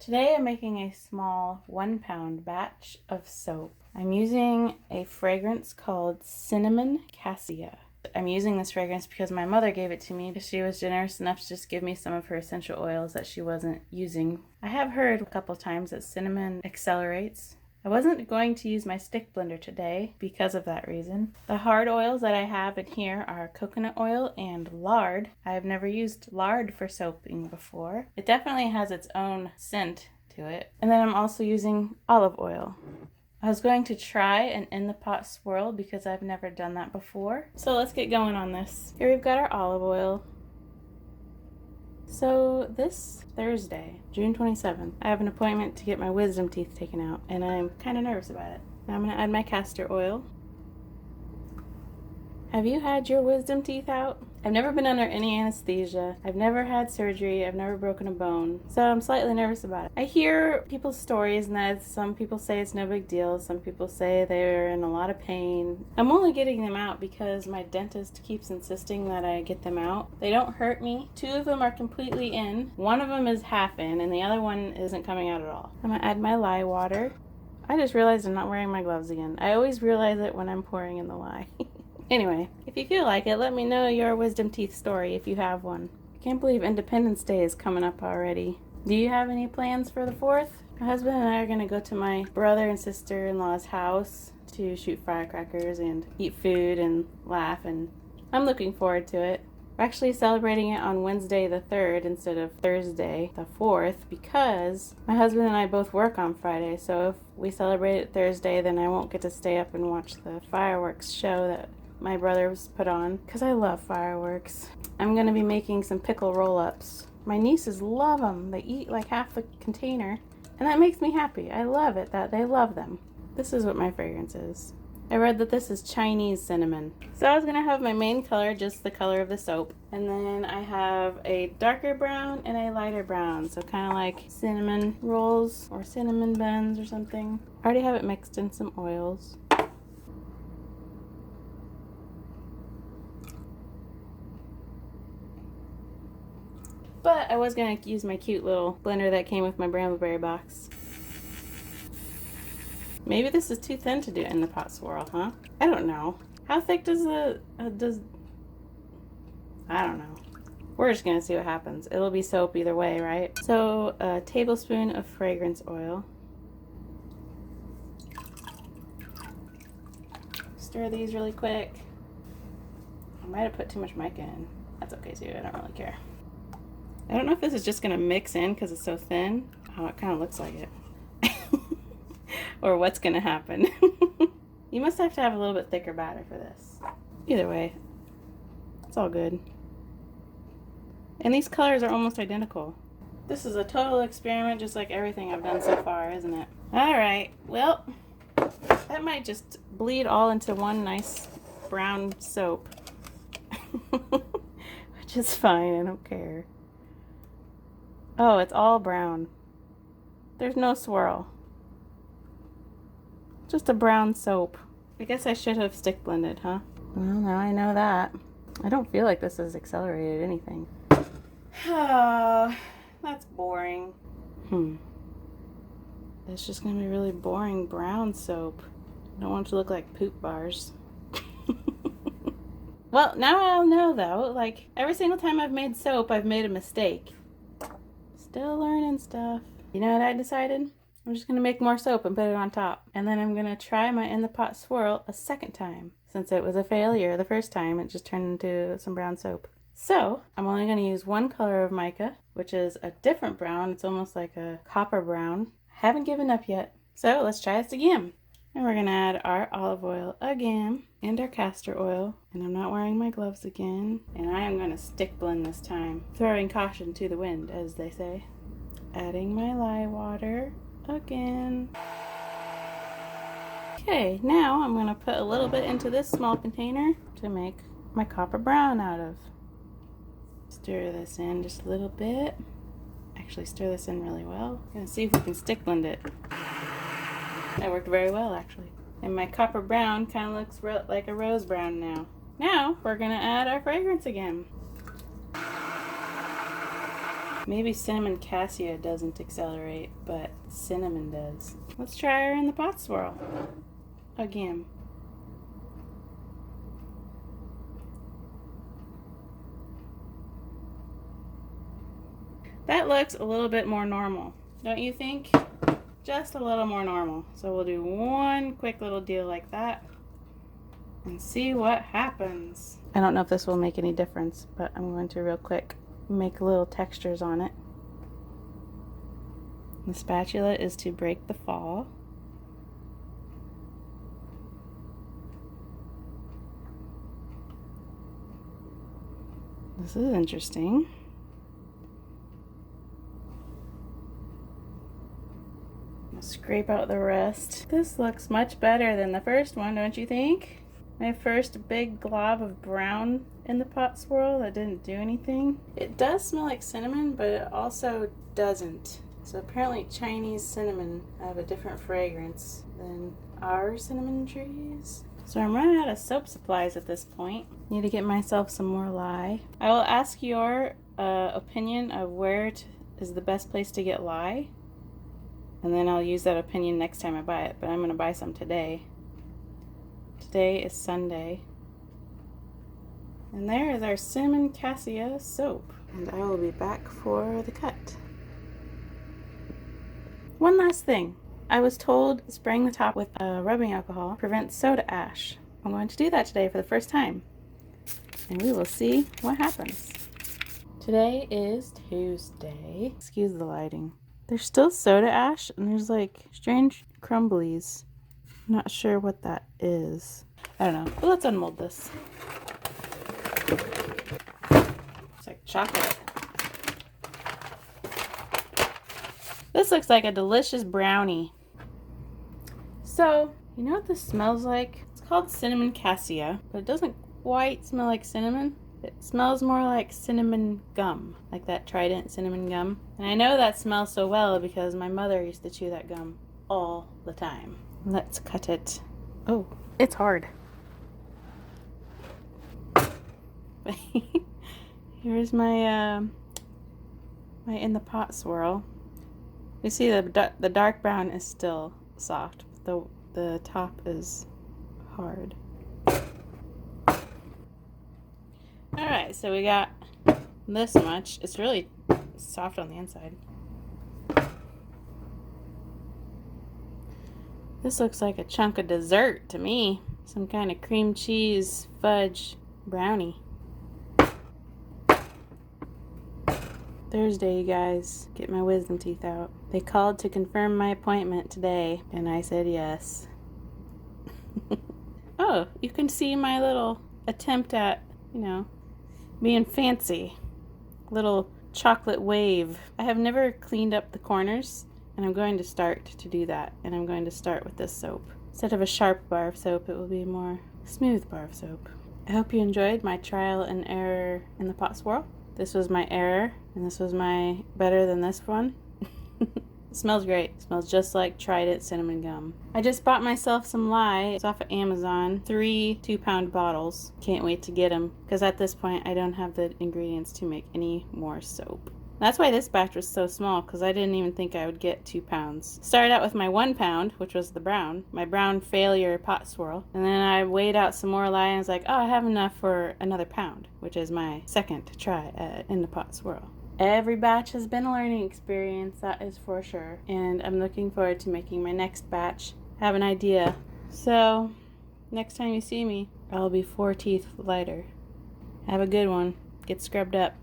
Today I'm making a small 1-pound batch of soap. I'm using a fragrance called Cinnamon Cassia. I'm using this fragrance because my mother gave it to me. She was generous enough to just give me some of her essential oils that she wasn't using. I have heard a couple times that cinnamon accelerates. I wasn't going to use my stick blender today because of that reason. The hard oils that I have in here are coconut oil and lard. I have never used lard for soaping before. It definitely has its own scent to it. And then I'm also using olive oil. I was going to try an in-the-pot swirl because I've never done that before. So let's get going on this. Here we've got our olive oil. So this Thursday, June 27th, I have an appointment to get my wisdom teeth taken out, and I'm kind of nervous about it. Now I'm going to add my castor oil. Have you had your wisdom teeth out? I've never been under any anesthesia. I've never had surgery. I've never broken a bone. So I'm slightly nervous about it. I hear people's stories and that some people say it's no big deal. Some people say they're in a lot of pain. I'm only getting them out because my dentist keeps insisting that I get them out. They don't hurt me. 2 of them are completely in. 1 of them is half in and the other one isn't coming out at all. I'm gonna add my lye water. I just realized I'm not wearing my gloves again. I always realize it when I'm pouring in the lye. Anyway, if you feel like it, let me know your wisdom teeth story if you have one. I can't believe Independence Day is coming up already. Do you have any plans for the 4th? My husband and I are going to go to my brother and sister-in-law's house to shoot firecrackers and eat food and laugh, and I'm looking forward to it. We're actually celebrating it on Wednesday the 3rd instead of Thursday the 4th because my husband and I both work on Friday, so if we celebrate it Thursday, then I won't get to stay up and watch the fireworks show that my brother's put on because I love fireworks. I'm going to be making some pickle roll-ups. My nieces love them. They eat like half the container and that makes me happy. I love it that they love them. This is what my fragrance is. I read that this is Chinese cinnamon. So I was going to have my main color, just the color of the soap. And then I have a darker brown and a lighter brown. So kind of like cinnamon rolls or cinnamon buns or something. I already have it mixed in some oils. But I was going to use my cute little blender that came with my brambleberry box. Maybe this is too thin to do in the pot swirl, huh? I don't know. How thick does I don't know. We're just going to see what happens. It'll be soap either way, right? So a tablespoon of fragrance oil. Stir these really quick. I might have put too much mica in. That's okay too, I don't really care. I don't know if this is just going to mix in because it's so thin. Oh, it kind of looks like it. Or what's going to happen. You must have to have a little bit thicker batter for this. Either way, it's all good. And these colors are almost identical. This is a total experiment just like everything I've done so far, isn't it? Alright, well, that might just bleed all into one nice brown soap. Which is fine, I don't care. Oh, it's all brown. There's no swirl. Just a brown soap. I guess I should have stick blended, huh? Well, now I know that. I don't feel like this has accelerated anything. Oh, that's boring. It's just gonna be really boring brown soap. I don't want it to look like poop bars. Well, now I'll know though. Like, every single time I've made soap, I've made a mistake. Still learning stuff. You know what I decided? I'm just going to make more soap and put it on top. And then I'm going to try my in the pot swirl a second time. Since it was a failure the first time, it just turned into some brown soap. So I'm only going to use one color of mica, which is a different brown. It's almost like a copper brown. I haven't given up yet. So let's try this again. And we're going to add our olive oil again and our castor oil. And I'm not wearing my gloves again. And I am going to stick blend this time. Throwing caution to the wind, as they say. Adding my lye water again. Okay, now I'm going to put a little bit into this small container to make my copper brown out of. Stir this in just a little bit. Actually, stir this in really well. I'm going to see if we can stick blend it. That worked very well, actually. And my copper brown kind of looks like a rose brown now. Now, we're going to add our fragrance again. Maybe Cinnamon Cassia doesn't accelerate, but cinnamon does. Let's try her in the pot swirl again. That looks a little bit more normal, don't you think? Just a little more normal. So we'll do one quick little deal like that and see what happens. I don't know if this will make any difference, but I'm going to real quick make little textures on it. The spatula is to break the fall. This is interesting. I'll scrape out the rest. This looks much better than the first one, don't you think? My first big glob of brown in the pot swirl that didn't do anything. It does smell like cinnamon, but it also doesn't. So apparently Chinese cinnamon have a different fragrance than our cinnamon trees. So I'm running out of soap supplies at this point. Need to get myself some more lye. I will ask your opinion of where is the best place to get lye. And then I'll use that opinion next time I buy it. But I'm going to buy some today. Today is Sunday. And there is our Cinnamon Cassia soap. And I will be back for the cut. One last thing. I was told spraying the top with rubbing alcohol prevents soda ash. I'm going to do that today for the first time. And we will see what happens. Today is Tuesday. Excuse the lighting. There's still soda ash and there's like strange crumblies. I'm not sure what that is. I don't know. But let's unmold this. It's like chocolate. This looks like a delicious brownie. So, you know what this smells like? It's called Cinnamon Cassia, but it doesn't quite smell like cinnamon. It smells more like cinnamon gum, like that Trident cinnamon gum. And I know that smells so well because my mother used to chew that gum all the time. Let's cut it. Oh, it's hard. Here's my my in the pot swirl. You see the dark brown is still soft, but the top is hard. Alright, so we got this much. It's really soft on the inside. This looks like a chunk of dessert to me. Some kind of cream cheese fudge brownie. Thursday, you guys. Get my wisdom teeth out. They called to confirm my appointment today, and I said yes. Oh, you can see my little attempt at, being fancy. Little chocolate wave. I have never cleaned up the corners, and I'm going to start to do that. And I'm going to start with this soap. Instead of a sharp bar of soap, it will be a more smooth bar of soap. I hope you enjoyed my trial and error in the pot swirl. This was my error, and this was my better than this one. It smells great. It smells just like Trident cinnamon gum. I just bought myself some lye. It's off of Amazon. 3 2-pound bottles. Can't wait to get them, because at this point I don't have the ingredients to make any more soap. That's why this batch was so small, because I didn't even think I would get 2 pounds. Started out with my 1 pound, which was the brown, my brown failure pot swirl. And then I weighed out some more lye and was like, oh, I have enough for another pound, which is my second try in the pot swirl. Every batch has been a learning experience, that is for sure. And I'm looking forward to making my next batch. I have an idea. So, next time you see me, I'll be 4 teeth lighter. Have a good one. Get scrubbed up.